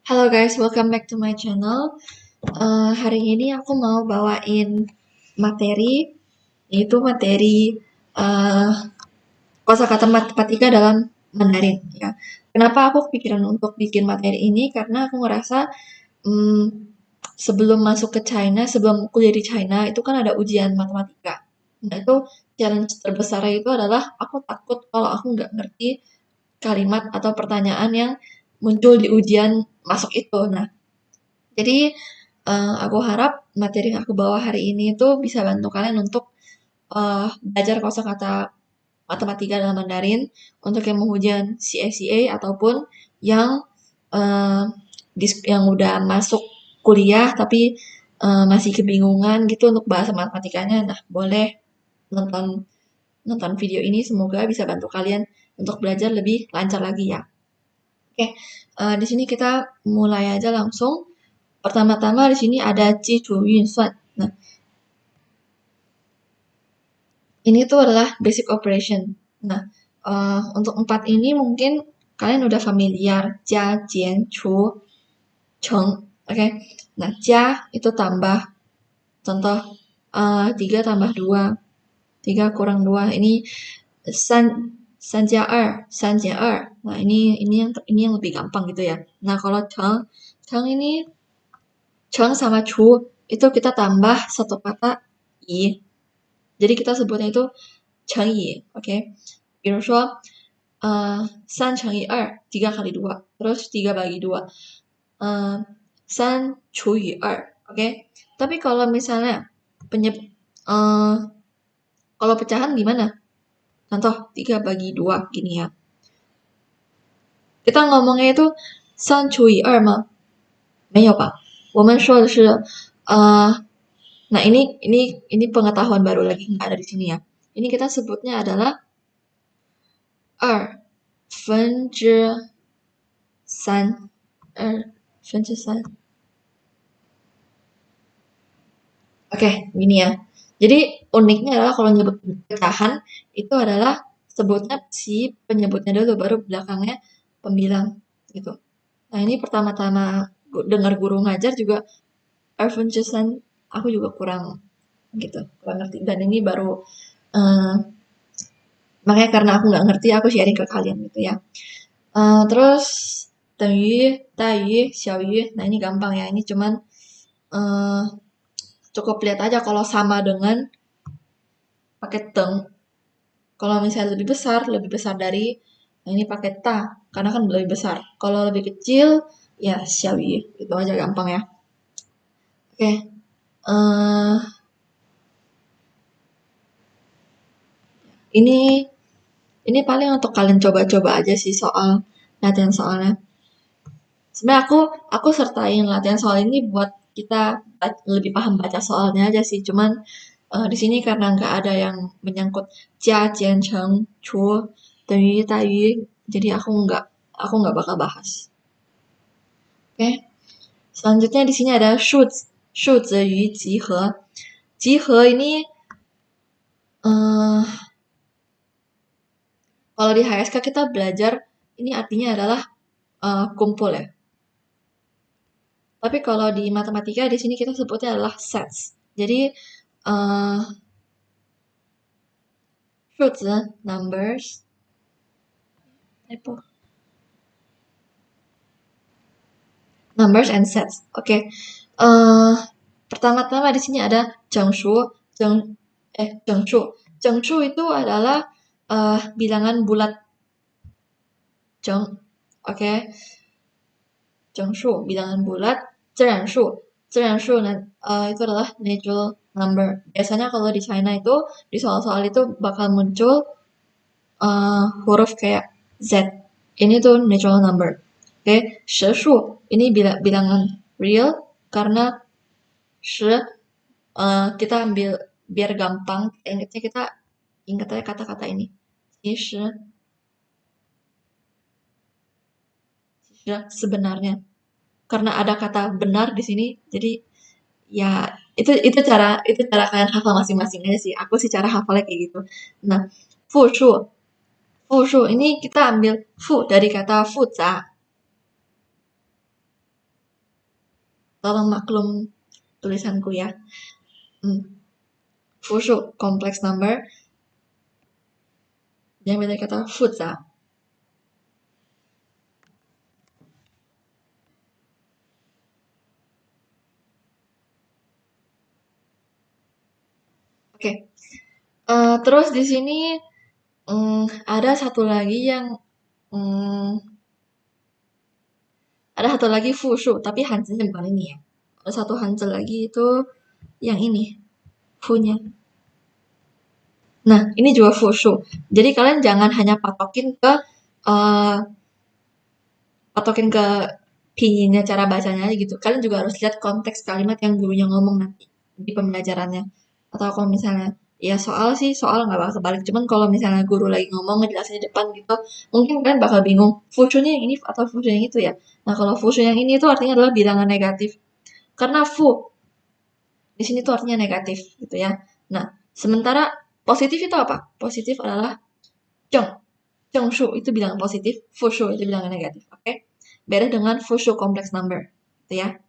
Halo guys, welcome back to my channel. Hari ini aku mau bawain materi, yaitu materi uh, kosakata matematika dalam Mandarin. Ya. Kenapa aku kepikiran untuk bikin materi ini? Karena aku ngerasa hmm, sebelum masuk ke China, sebelum kuliah di China, itu kan ada ujian matematika. Nah itu challenge terbesarnya itu adalah aku takut kalau aku nggak ngerti kalimat atau pertanyaan yang muncul di ujian masuk itu. Nah, jadi, aku harap materi yang aku bawa hari ini itu bisa bantu kalian untuk, belajar kosakata matematika dalam Mandarin untuk yang mau ujian CA ataupun yang, eee, yang udah masuk kuliah tapi, masih kebingungan gitu untuk bahasa matematikanya. Nah, boleh nonton nonton video ini semoga bisa bantu kalian untuk belajar lebih lancar lagi ya. Oke, di sini kita mulai aja langsung. Pertama-tama di sini ada 基础运算. Nah, ini tuh adalah basic operation. Nah, untuk 4 ini mungkin kalian udah familiar. Jia, jian, chu, cheng. Oke. Nah, jia itu tambah. Contoh, 3 tambah 2. 3 kurang 2. Ini san, san jia er. San jia er. Nah, ini yang lebih gampang gitu ya. Nah, kalau cheng, cheng ini cheng sama chu itu kita tambah satu kata i. Jadi kita sebutnya itu 乘以, oke? 比如说, 3乘以2, 3 kali 2, terus 3 bagi 2, 3 除以2, oke? Tapi kalau misalnya uh, kalau pecahan gimana? Contoh 3 bagi 2 gini ya. Kita ngomongnya itu 3除以2吗？没有吧？我们说的是 nah ini pengetahuan baru lagi nggak ada di sini ya. Ini kita sebutnya adalah 二分之三，二分之三. Oke, gini ya. Jadi uniknya adalah kalau nyebut pecahan itu adalah sebutnya si penyebutnya dulu baru belakangnya pembilang gitu. Nah ini pertama-tama dengar guru ngajar juga Erfenjusan aku juga kurang gitu, kurang ngerti. Dan ini baru makanya karena aku nggak ngerti aku sharing ke kalian gitu ya. Terus 等于大于小于, nah ini gampang ya, ini cuman cukup lihat aja kalau sama dengan pakai teng. Kalau misalnya lebih besar dari, nah ini pakai ta, karena kan lebih besar. Kalau lebih kecil, ya xiaoyu, itu aja gampang ya. Oke, ini ini paling untuk kalian coba-coba aja sih soal latihan soalnya. Sebenarnya aku sertain latihan soal ini buat kita lebih paham baca soalnya aja sih. Cuman di sini karena nggak ada yang menyangkut jia, jian, cheng, chu, denyu, dayu, jadi aku nggak bakal bahas. Oke, selanjutnya di sini ada 数子与集合. 集合 ini kalau di HSK kita belajar ini artinya adalah kumpul ya. Tapi kalau di matematika di sini kita sebutnya adalah sets. Jadi 数字 numbers numbers and sets. Oke. Pertama-tama di sini ada 整数, 整数. 整数 itu adalah bilangan bulat. 整, oke. 整数 bilangan bulat, 自然数. 自然数 itu adalah natural number. Biasanya kalau di China itu di soal-soal itu bakal muncul huruf kayak Z. Ini tuh natural number. Oke, 实数 ini bilangan real karena 十 kita ambil biar gampang ingatnya, kita ingat aja kata-kata ini. 其实 sebenarnya. Karena ada kata benar di sini, jadi ya itu cara kalian hafal masing-masing aja sih. Aku sih cara hafalnya kayak gitu. Nah, 复数 ini kita ambil fu dari kata fuza. Tolong maklum tulisanku ya. Fushu, complex number. Yang beda kata futza. Oke. Terus di sini ada satu lagi yang ada satu lagi fushu, tapi hanzinya bukan ini ya. Ada satu hanzi lagi itu yang ini, fu-nya. Nah, ini juga fushu. Jadi kalian jangan hanya patokin ke pinginnya cara bacanya aja gitu. Kalian juga harus lihat konteks kalimat yang gurunya ngomong nanti di pembelajarannya. Atau kalau misalnya ya soal nggak bakal kebalik. Cuman kalau misalnya guru lagi ngomong ngejelasin di depan gitu, mungkin kalian bakal bingung fushunya yang ini atau fushu yang itu ya. Nah, kalau fushu yang ini itu artinya adalah bilangan negatif. Karena fu di sini tuh artinya negatif gitu ya. Nah, sementara positif itu apa? Positif adalah zheng. Zhengshu itu bilangan positif, fushu itu bilangan negatif. Oke? Beda dengan fushu complex number, gitu ya.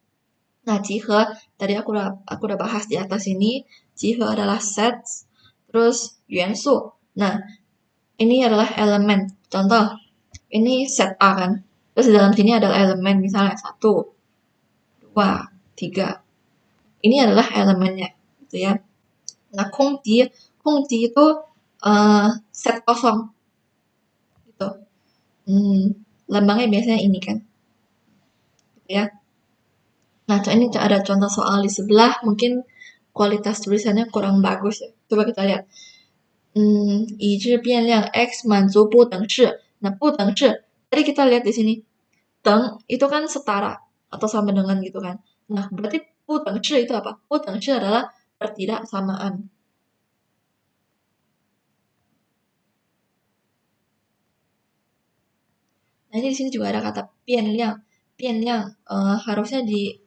Nah, jihe tadi aku udah bahas di atas ini. Jihe adalah sets, terus yuansu. Nah, ini adalah elemen. Contoh, ini set A kan. Terus di dalam sini adalah elemen, misalnya 1, 2, 3. Ini adalah elemennya, gitu ya. Nah, kongji itu set kosong, gitu. Lambangnya biasanya ini kan, gitu ya. Nah, ini ada contoh soal di sebelah, mungkin kualitas tulisannya kurang bagus ya. Coba kita lihat. 已知变量 x 满足不等式. Nah, 不等式. Tadi kita lihat di sini. Teng itu kan setara atau sama dengan gitu kan. Nah, berarti 不等式 itu apa? 不等式 adalah pertidaksamaan. Nah, ini di sini juga ada kata 变量. 变量harusnya di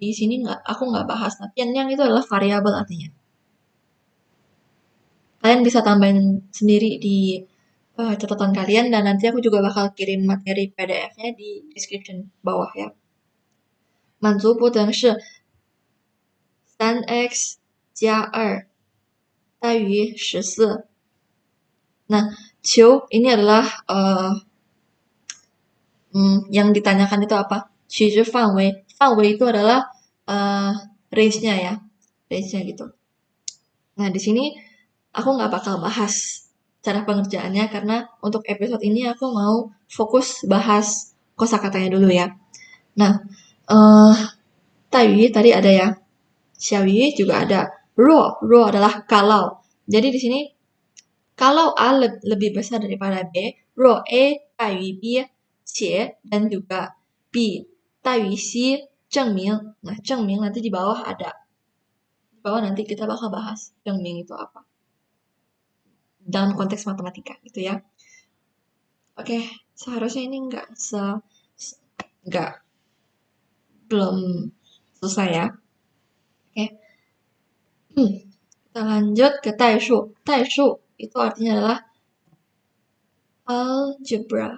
sini aku nggak bahas. Nah, 变量itu adalah variabel artinya. Kalian bisa tambahin sendiri di catatan kalian dan nanti aku juga bakal kirim materi PDF-nya di description bawah ya. 满足不等式 3x 加2大于14. Nah, Qiu ini adalah yang ditanyakan itu apa? Quzhi fanwei. Fanwei itu adalah range-nya ya. Range-nya gitu. Nah, di sini aku nggak bakal bahas cara pengerjaannya karena untuk episode ini aku mau fokus bahas kosakatanya dulu ya. Nah, Taiyu tadi ada ya. Xiaoyu juga ada. Ruo adalah kalau. Jadi di sini kalau A lebih besar daripada B, ruo A Taiyu B, Qie dan juga B Taiyu Xi Zhengming. Nah, Zhengming nanti di bawah ada. Di bawah nanti kita bakal bahas Zhengming itu apa. Dalam konteks matematika gitu ya. Oke, seharusnya ini nggak belum selesai ya. Oke. Kita lanjut ke taishu. Taishu itu artinya adalah algebra.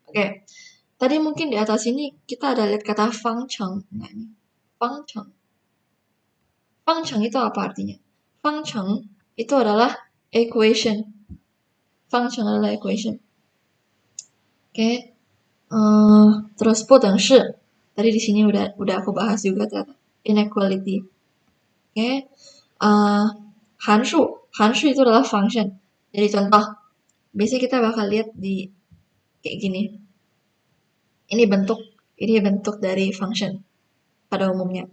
Oke. Tadi mungkin di atas ini kita ada lihat kata fangcheng. Nah, ini fangcheng. Fangcheng itu apa artinya? Fangcheng itu adalah equation. Fangcheng adalah equation. Oke. Terus 不等式. Tadi di sini udah aku bahas juga ternyata. Inequality. Oke. Hanshu itu adalah function. Jadi contoh, biasanya kita bakal lihat di kayak gini. Ini bentuk dari function pada umumnya.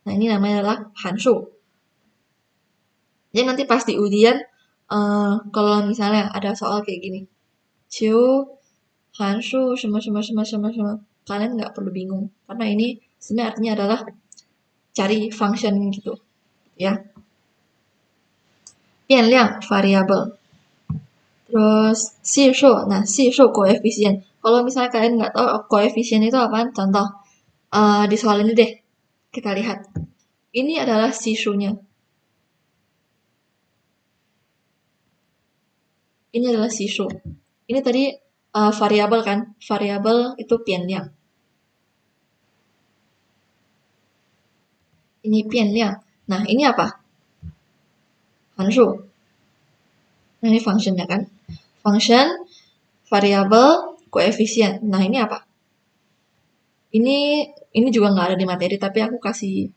Nah, ini namanya adalah hanshu. Jadi nanti pas di ujian, kalau misalnya ada soal kayak gini, Ciu, hanshu, semua, kalian nggak perlu bingung. Karena ini sebenarnya artinya adalah cari function gitu, ya. 变量 variable. Terus 系数, nah 系数 koefisien. Kalau misalnya kalian nggak tahu koefisien itu apaan, contoh di soal ini deh, kita lihat. Ini adalah sisunya. Ini adalah sisu. Ini tadi variabel kan, variabel itu 变量. ini pianliang. Nah, ini apa? Hanshu. Nah, ini functionnya kan. Function, variabel, koefisien. Nah, ini apa? Ini juga nggak ada di materi, tapi aku kasih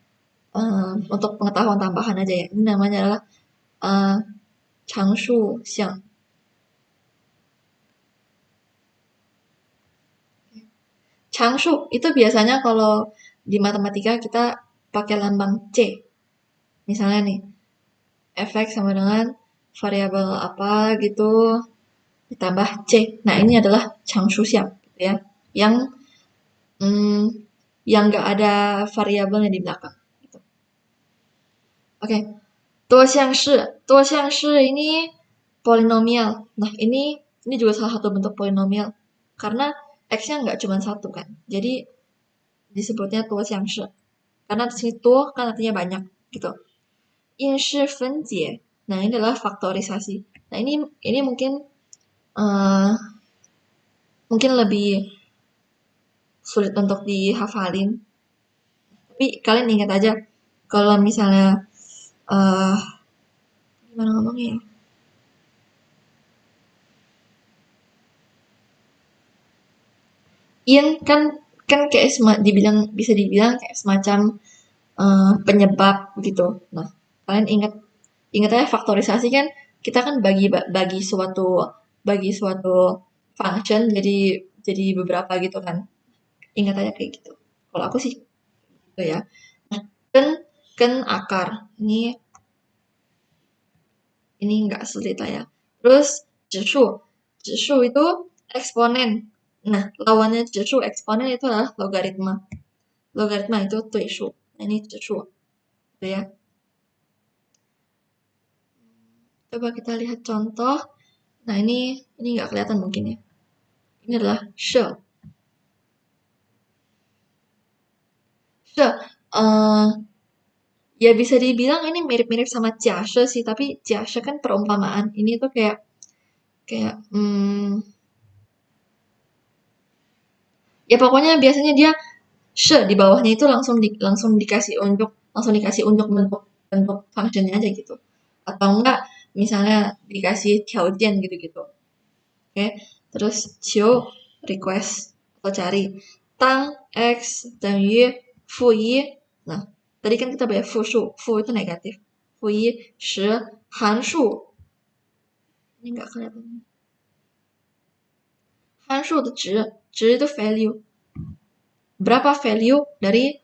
untuk pengetahuan tambahan aja ya. Ini namanya adalah uh, changshu xiang. Changshu itu biasanya kalau di matematika kita pakai lambang C. Misalnya nih, fx sama dengan variabel apa gitu ditambah C. Nah, ini adalah changshu xiang gitu ya. Yang hmm, yang nggak ada variabelnya di belakang gitu. Oke. Duoxiangshi ini polinomial. Nah, ini juga salah satu bentuk polinomial. Karena x-nya nggak cuma satu kan. Jadi disebutnya duoxiangshi. Karena di sini tuo kan artinya banyak gitu. Yinshi fenjie. Nah, ini adalah faktorisasi. Nah, ini uh, mungkin lebih sulit untuk dihafalin. Tapi kalian ingat aja kalau misalnya uh, gimana ngomongnya ya? Yin kan kan kayak bisa dibilang kayak semacam penyebab gitu. Nah, kalian ingat ingat aja faktorisasi kan kita kan bagi suatu function jadi beberapa gitu kan. Ingat aja kayak gitu. Kalau aku sih gitu ya. Nah, kan kan akar. Ini nggak sulit lah ya. Terus jishu. Jishu itu eksponen. Nah, lawannya jishu eksponen itu adalah logaritma. Logaritma itu tuishu. Nah, ini jishu. Gitu ya. Coba kita lihat contoh. Nah, ini nggak kelihatan mungkin ya. Ini adalah she. She. Ya bisa dibilang ini mirip-mirip sama jiashe sih, tapi jiashe kan perumpamaan. Ini tuh kayak kayak ya pokoknya biasanya dia she di bawahnya itu langsung dikasih unjuk bentuk bentuk functionnya aja gitu. Atau enggak misalnya dikasih tiaojian gitu-gitu. Oke, terus chiu request atau cari tang x 等于负一 nah tadi kan kita bayar fu shu fu itu negatif 负一十函数 ini nggak kelihatan 函数的值itu value berapa value dari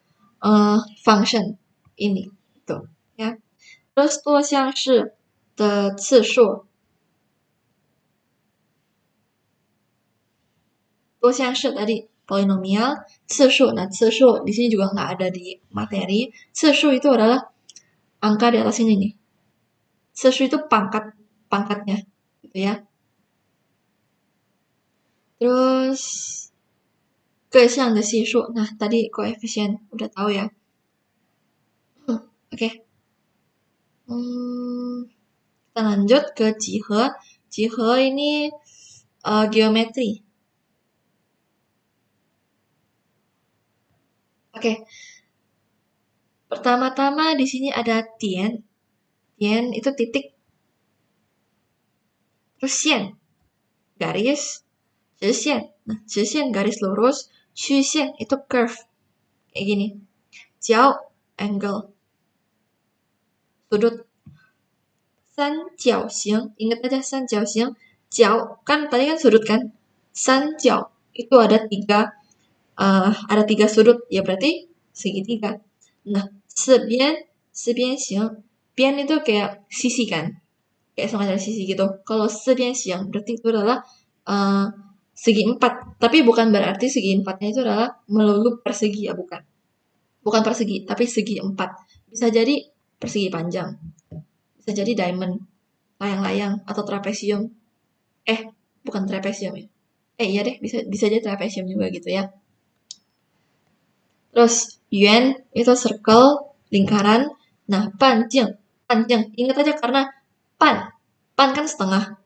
function ini itu ya terus 多项式的次数多项式 tadi polinomial 次数nah 次数 di sini juga nggak ada di materi 次数 itu adalah angka di atas ini nih 次数 itu pangkatnya gitu ya terus 各项的系数 nah tadi koefisien udah tahu ya oke kita lanjut ke jihe jihe ini geometri oke pertama-tama di sini ada tian tian itu titik terus xian garis 直线 nah 直线 garis lurus 曲线 itu curve kayak gini 角 angle sudut 三角形 ingat aja 三角形角kan tadi kan sudut kan 三角 itu ada tiga sudut ya berarti segitiga nah 四边形 边itu kayak sisi kan kayak semacam sisi gitu kalau 四边形 berarti itu adalah segi empat tapi bukan berarti segi empatnya itu adalah melulu persegi ya bukan bukan persegi tapi segi empat bisa jadi persegi panjang bisa jadi diamond layang-layang atau trapesium bukan trapesium ya iya deh bisa bisa jadi trapesium juga gitu ya terus yuan itu circle lingkaran nah panjang panjang ingat aja karena pan pan kan setengah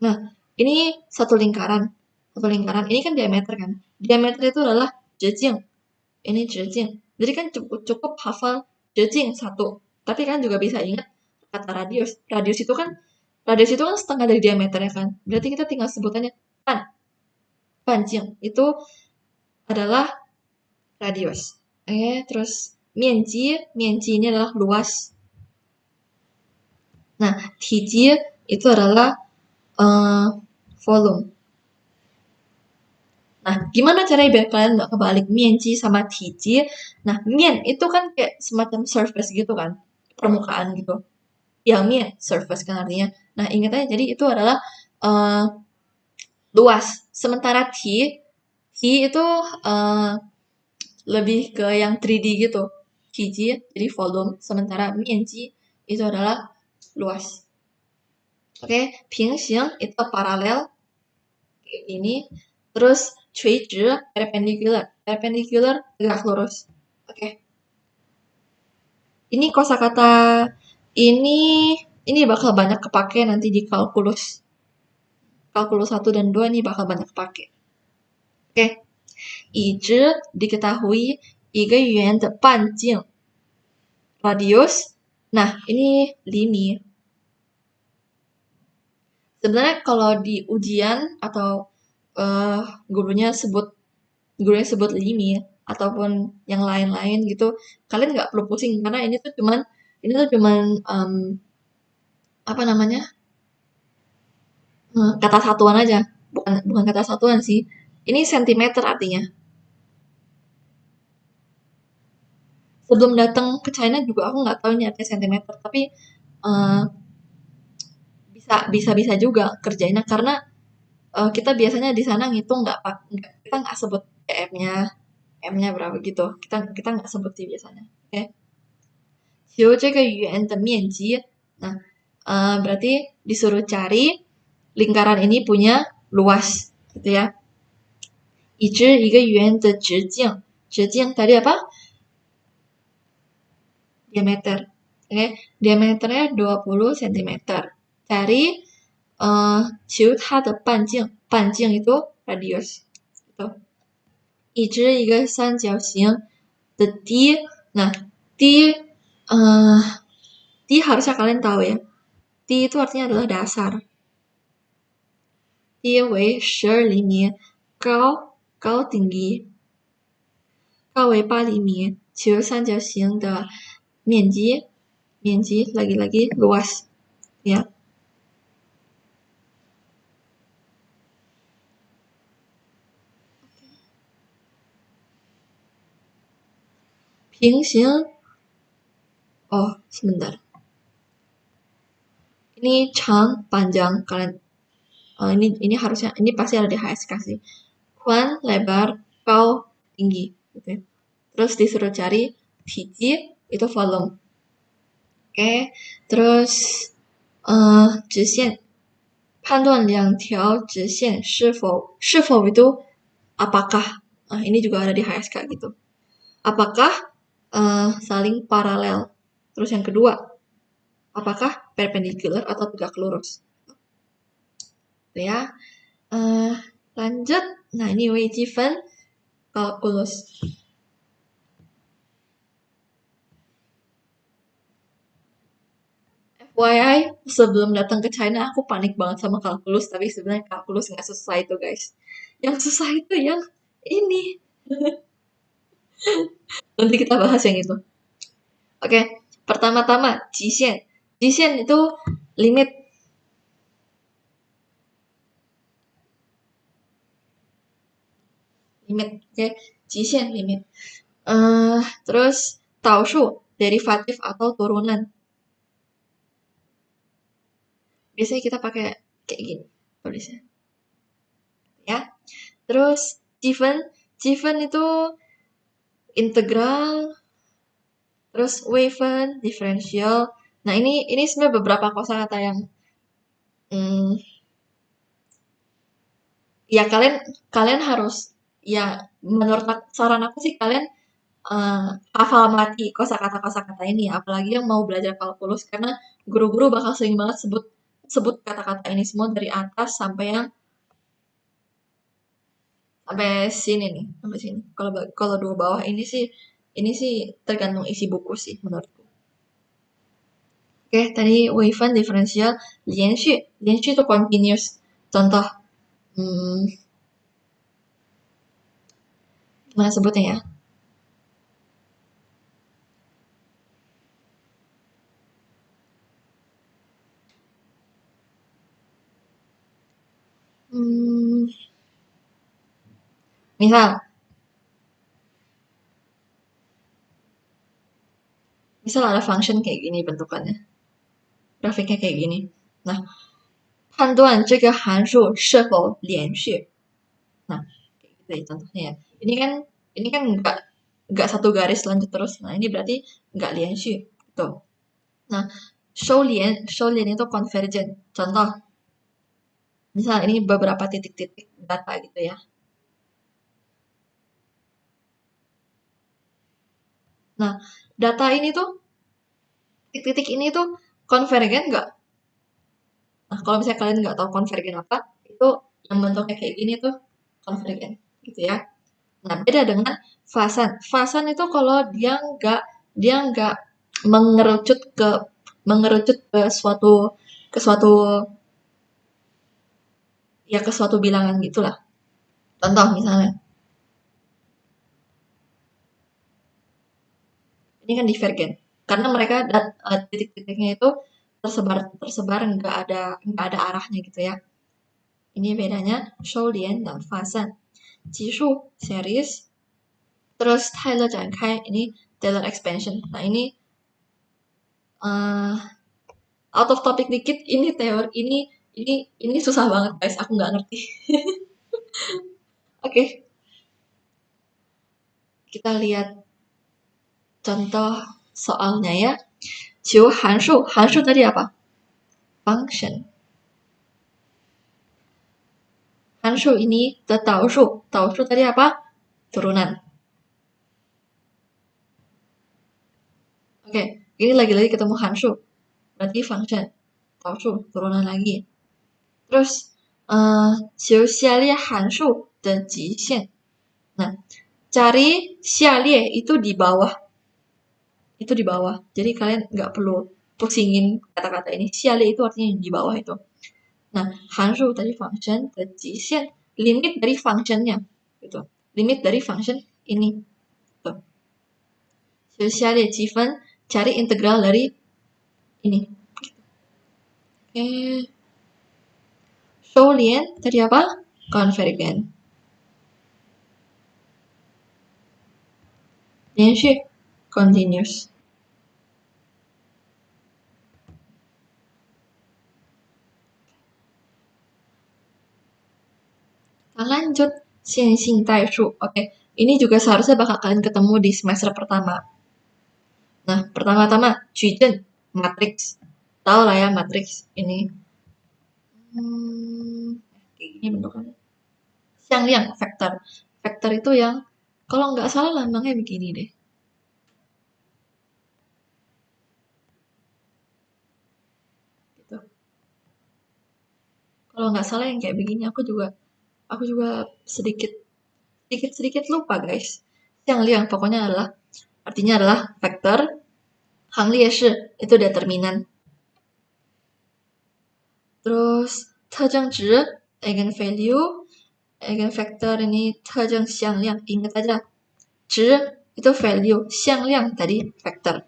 nah ini satu lingkaran satu lingkaran. Ini kan diameter kan. Diameter itu adalah zhejing. Ini zhejing. Jadi kan cukup hafal zhejing satu. Tapi kan juga bisa ingat kata radius. Radius itu kan setengah dari diameter ya kan. Berarti kita tinggal sebutannya panjang. Itu adalah radius. Oke, terus mianji ini adalah luas. Nah, tiji itu adalah volume. Nah, gimana caranya biar kalian nggak kebalik mianji sama tiji? Nah, mian itu kan kayak semacam surface gitu kan, permukaan gitu. Yang mian surface kan artinya. Nah, ingat aja, jadi itu adalah luas. Sementara ti itu lebih ke yang 3D gitu. Tiji jadi volume, sementara mianji itu adalah luas. Oke, pingxing itu paralel kayak gini. Terus 垂直 perpendicular. Perpendicular tegak lurus. Oke. Ini kosakata ini bakal banyak kepake nanti di kalkulus. Kalkulus 1 dan 2 ini bakal banyak kepake. Oke. 已知 diketahui 一个圆的半径 radius. Nah, ini lini. Sebenarnya kalau di ujian atau gurunya sebut lini ataupun yang lain-lain gitu, kalian nggak perlu pusing karena ini tuh cuman apa namanya, kata satuan aja, bukan kata satuan sih. Ini sentimeter artinya. Sebelum datang ke China juga aku nggak tahu ini artinya sentimeter, tapi bisa juga kerjainnya karena kita biasanya di sana ngitung kita nggak sebut m-nya berapa gitu. Kita nggak sebut sih biasanya. Oke. 求这个圆的面积. Nah, berarti disuruh cari lingkaran ini punya luas, gitu ya. 已知一个圆的直径. 直径 tadi apa? Diameter. Oke, diameternya 20 cm. Cari 求它的半径. 半径 itu radius. Gitu. 已知一个三角形的低. Nah, di harusnya kalian tahu ya. Di itu artinya adalah dasar. Di wei 12 厘米,高 tinggi. 高为8厘米, 求三角形的面积 lagi-lagi luas. Ya. Pingxing. Oh, sebentar. Ini chang panjang kalian. Ini harusnya pasti ada di HSK sih. Huan lebar, kau tinggi. Gitu. Terus disuruh cari tiji itu volume. Oke. Terus 直线 判断两条直线是否itu apakah. Ini juga ada di HSK gitu. Apakah saling paralel. Terus yang kedua, apakah perpendicular atau tegak lurus. Gitu ya. Lanjut. Nah, ini Weijifen kalkulus. FYI, sebelum datang ke China aku panik banget sama kalkulus, tapi sebenarnya kalkulus nggak susah itu guys. Yang susah itu yang ini. Nanti kita bahas yang itu. Oke, pertama-tama jisien. Jisien itu limit. Oke, jisien limit. Terus taoshu derivatif atau turunan. Biasanya kita pakai kayak gini tulisnya. Ya. Terus given itu integral. Terus waven, diferensial. Nah, ini sebenarnya beberapa kosakata yang ya kalian harus, ya menurut saran aku sih kalian hafal mati kosakata ini, apalagi yang mau belajar kalkulus karena guru-guru bakal sering banget sebut kata-kata ini semua dari atas sampai yang sampai sini nih, sampai sini. Kalau dua bawah ini sih tergantung isi buku sih menurutku. Oke, tadi Weifan diferensial, lianxu itu continuous. Contoh, hmm, gimana sebutnya ya? Hmm, misal, misal ada function kayak gini bentukannya, grafiknya kayak gini. Nah, 判断这个函数是否连续. Nah, kayak gitu ya contohnya ya. Ini kan nggak satu garis lanjut terus. Nah, ini berarti nggak 连续. Tuh. Nah, 收敛itu convergent. Contoh, misal ini beberapa titik-titik data gitu ya. Nah, data ini tuh, titik-titik ini tuh konvergen nggak? Nah, kalau misalnya kalian nggak tahu konvergen apa, itu yang bentuknya kayak gini tuh konvergen, gitu ya. Nah, beda dengan fasan. Fasan itu kalau dia nggak mengerucut ke mengerucut ke suatu ya ke suatu bilangan gitulah. Contoh misalnya, ini kan divergen. Karena mereka titik-titiknya itu tersebar tersebar nggak ada arahnya gitu ya. Ini bedanya Shoulian dan Fasan. Jishu series, terus Tyler Jankai ini Taylor expansion. Nah ini uh, out of topic dikit. Ini teori ini susah banget guys. Aku nggak ngerti. Oke, kita lihat contoh soalnya ya. Ciu hanshu. Hanshu tadi apa? Function. Hanshu ini the taoshu. Taoshu tadi apa? Turunan. Oke, ini lagi-lagi ketemu hanshu. Berarti function. Taoshu, turunan lagi. Terus,求下列函数的极限. Nah, cari 下列itu di bawah. Itu di bawah. Jadi kalian nggak perlu pusingin kata-kata ini. 下列itu artinya di bawah itu. Nah, 函数 tadi function, 的极限 limit dari functionnya. Gitu. Limit dari function ini. Tuh. 求下列积分, cari integral dari ini. Oke. 收敛 tadi apa? Convergent. 连续 continuous. Kita lanjut 线性代数. Oke, ini juga seharusnya bakal kalian ketemu di semester pertama. Nah, pertama-tama Jujun, matriks. Tahu lah ya matriks ini. Kayak gini bentukannya. Xiangliang, vektor. Vektor itu yang kalau nggak salah lambangnya begini deh. Gitu. Kalau nggak salah yang kayak begini aku juga sedikit sedikit sedikit lupa guys. Xiangliang pokoknya artinya adalah vektor. Hanglie shi itu determinan. Terus 特征值 eigenvalue, eigenvector ini 特征向量. Ingat aja, 值 itu value, 向量 tadi vector.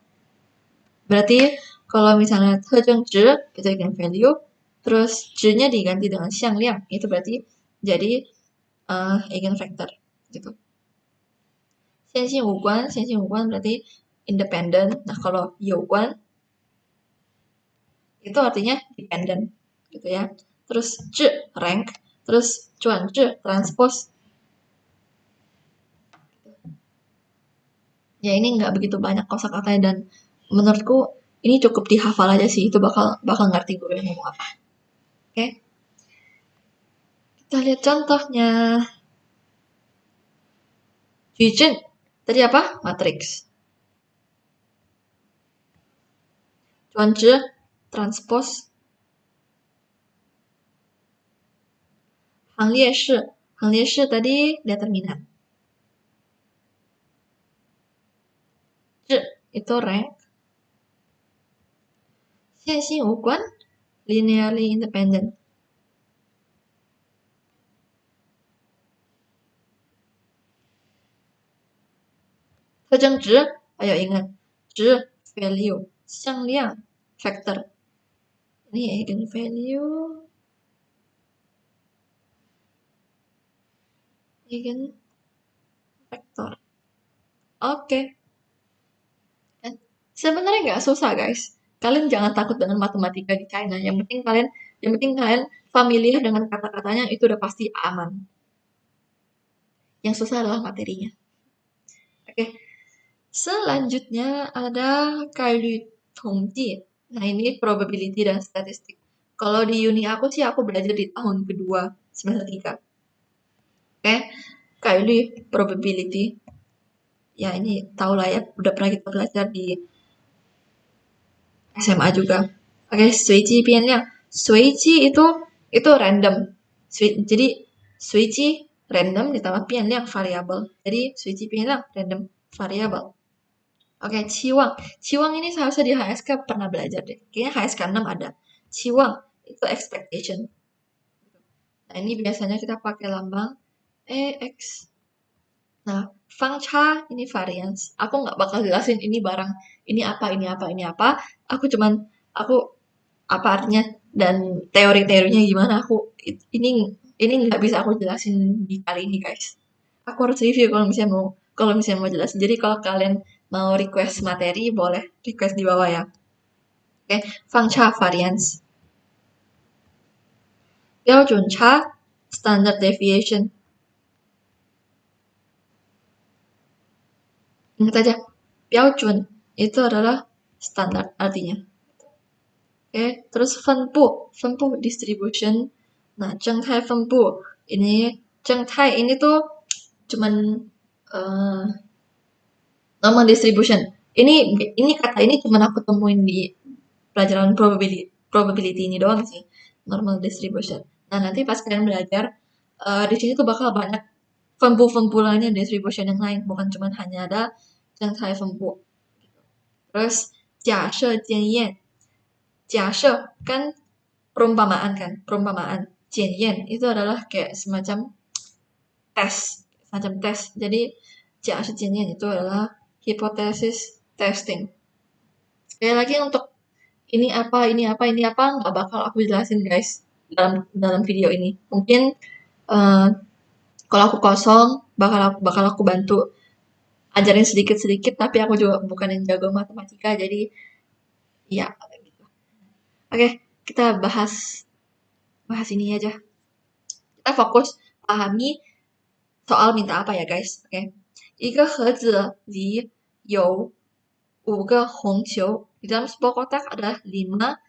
Berarti kalau misalnya 特征值 itu eigenvalue, terus 值-nya diganti dengan 向量, itu berarti jadi eigenvector gitu. 线性无关 berarti independent. Nah, kalau 有关 itu artinya dependent gitu ya. Terus 质 rank, terus 转质 transpose. Ya ini nggak begitu banyak kosakatanya dan menurutku ini cukup dihafal aja sih, itu bakal ngerti gue ngomong apa. Oke. Kita lihat contohnya. Jujun tadi apa? Matriks. 转值 transpose. 行列式行列式 tadi determinan. 质 itu rank. 线性无关 linearly independent. 特征值 ayo ingat 值 value 向量 factor. Ini eigenvalue, eigenvector. Oke. Sebenarnya nggak susah guys. Kalian jangan takut dengan matematika di China. Yang penting kalian familiar dengan kata-katanya, itu udah pasti aman. Yang susah adalah materinya. Oke. Selanjutnya ada Kailu Tongji. Nah, ini probability dan statistik. Kalau di uni aku sih, aku belajar di tahun kedua, semester 3. Oke, Kailu probability. Ya, ini tau lah ya, udah pernah kita belajar di SMA juga. Oke, 随机变量. 随机itu random. Jadi 随机 random ditambah 变量 variable. Jadi 随机变量 random variable. Oke, 期望. 期望 ini seharusnya di HSK pernah belajar deh. Kayaknya HSK 6 ada. 期望 itu expectation. Nah, ini biasanya kita pakai lambang EX. Nah, fangcha ini variance. Aku nggak bakal jelasin ini barang, ini apa, ini apa, ini apa. Aku apa artinya dan teori-teorinya gimana. Ini nggak bisa aku jelasin di kali ini guys. Aku harus review kalau misalnya mau jelasin. Jadi kalau kalian mau request materi, boleh request di bawah ya. Oke, fangcha variance. 标准差 standard deviation. Ingat aja, 标准 itu adalah standar artinya. Oke, terus 分布 distribution. Nah, 正态分布 ini 正态 ini tuh cuman normal distribution. Ini kata ini cuman aku temuin di pelajaran probability ini doang sih, normal distribution. Nah, nanti pas kalian belajar di sini tuh bakal banyak 分布 lainnya distribution yang lain, bukan cuman hanya ada 正态分布. Terus 假设检验. 假设 kan perumpamaan kan, perumpamaan. 检验 itu adalah kayak semacam tes. Jadi 假设检验 itu adalah hypothesis testing. Sekali lagi untuk ini apa nggak bakal aku jelasin guys dalam video ini. Mungkin kalau aku kosong bakal aku bantu ajarin sedikit-sedikit, tapi aku juga bukan yang jago matematika, jadi ya gitu. Oke, kita bahas ini aja. Kita fokus pahami soal minta apa ya guys. Oke. 一个盒子里有5个红球, di dalam sebuah kotak ada 5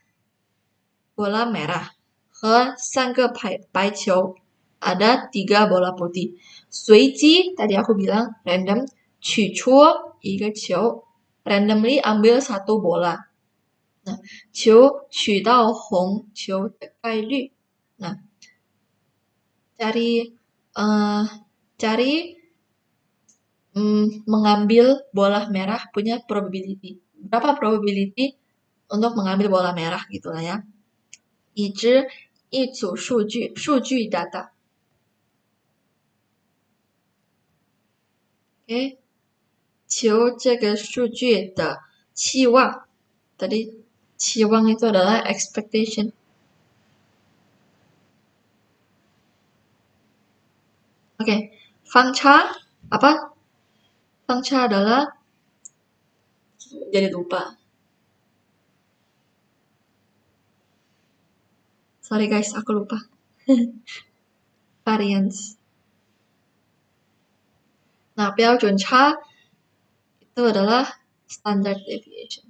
bola merah, 和3个白球, ada 3 bola putih. 随机 tadi aku bilang random, 取出一个球, randomly ambil 1 bola. Nah, 球取到红球的概率. Nah, cari mengambil bola merah punya probability. Berapa probability untuk mengambil bola merah gitu lah ya. 已知一组数据 data. Oke. 求这个数据的期望. Tadi 期望 itu adalah expectation. Oke. Fangcha apa? Fangcha adalah jadi lupa. Sorry guys, aku lupa. Variance. Nah, 标准差 itu adalah standard deviation.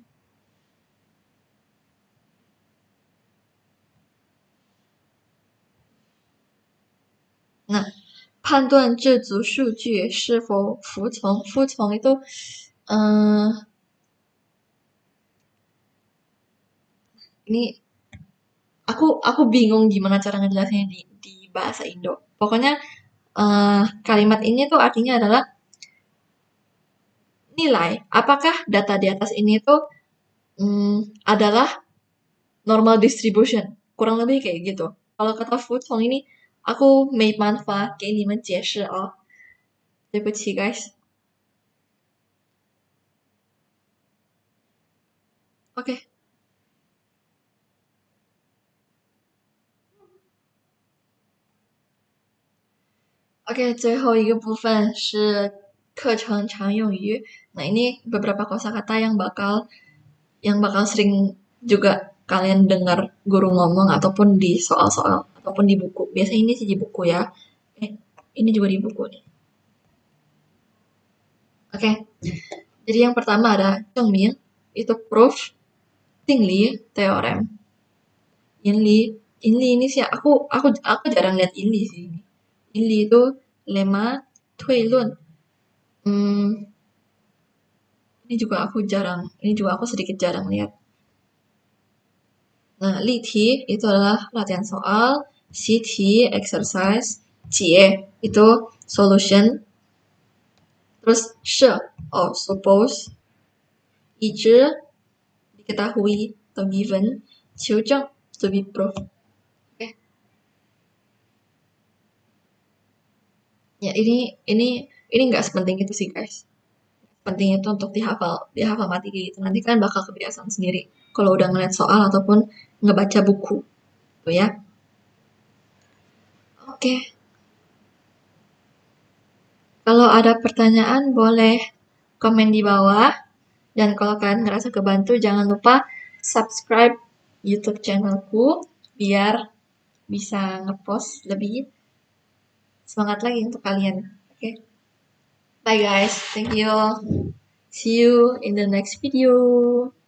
Nah, 判断这组数据是否服从itu ini aku bingung gimana cara ngejelasinnya di bahasa Indo. Pokoknya kalimat ini tuh artinya adalah nilai apakah data di atas ini tuh adalah normal distribution, kurang lebih kayak gitu. Kalau kata 服从 ini aku 没办法给你们解释哦，对不起 guys. Oke, Oke, 最后一个部分是课程常用语. Nah, ini beberapa kosakata yang bakal sering juga kalian dengar guru ngomong ataupun di soal-soal ataupun di buku. Biasanya ini sih di buku ya. Ini juga di buku nih. Oke. Jadi yang pertama ada 证明, itu proof, 定理, teorem. Inli, ini sih aku jarang lihat inli sih. Inli itu lemma, 推论. Ini juga aku sedikit jarang lihat. Nah, 例题 itu adalah latihan soal, 习题 exercise, 解 itu solution, terus 设 or suppose, 已知 diketahui atau given, 求证 to be proved. Oke. Ya, ini nggak sepenting itu sih guys. Penting itu untuk dihafal mati gitu. Nanti kan bakal kebiasaan sendiri kalau udah ngeliat soal ataupun ngebaca buku. Tuh ya. Oke. Kalau ada pertanyaan boleh komen di bawah. Dan kalau kalian ngerasa kebantu jangan lupa subscribe YouTube channelku biar bisa ngepost lebih semangat lagi untuk kalian. Oke. Bye guys. Thank you. See you in the next video.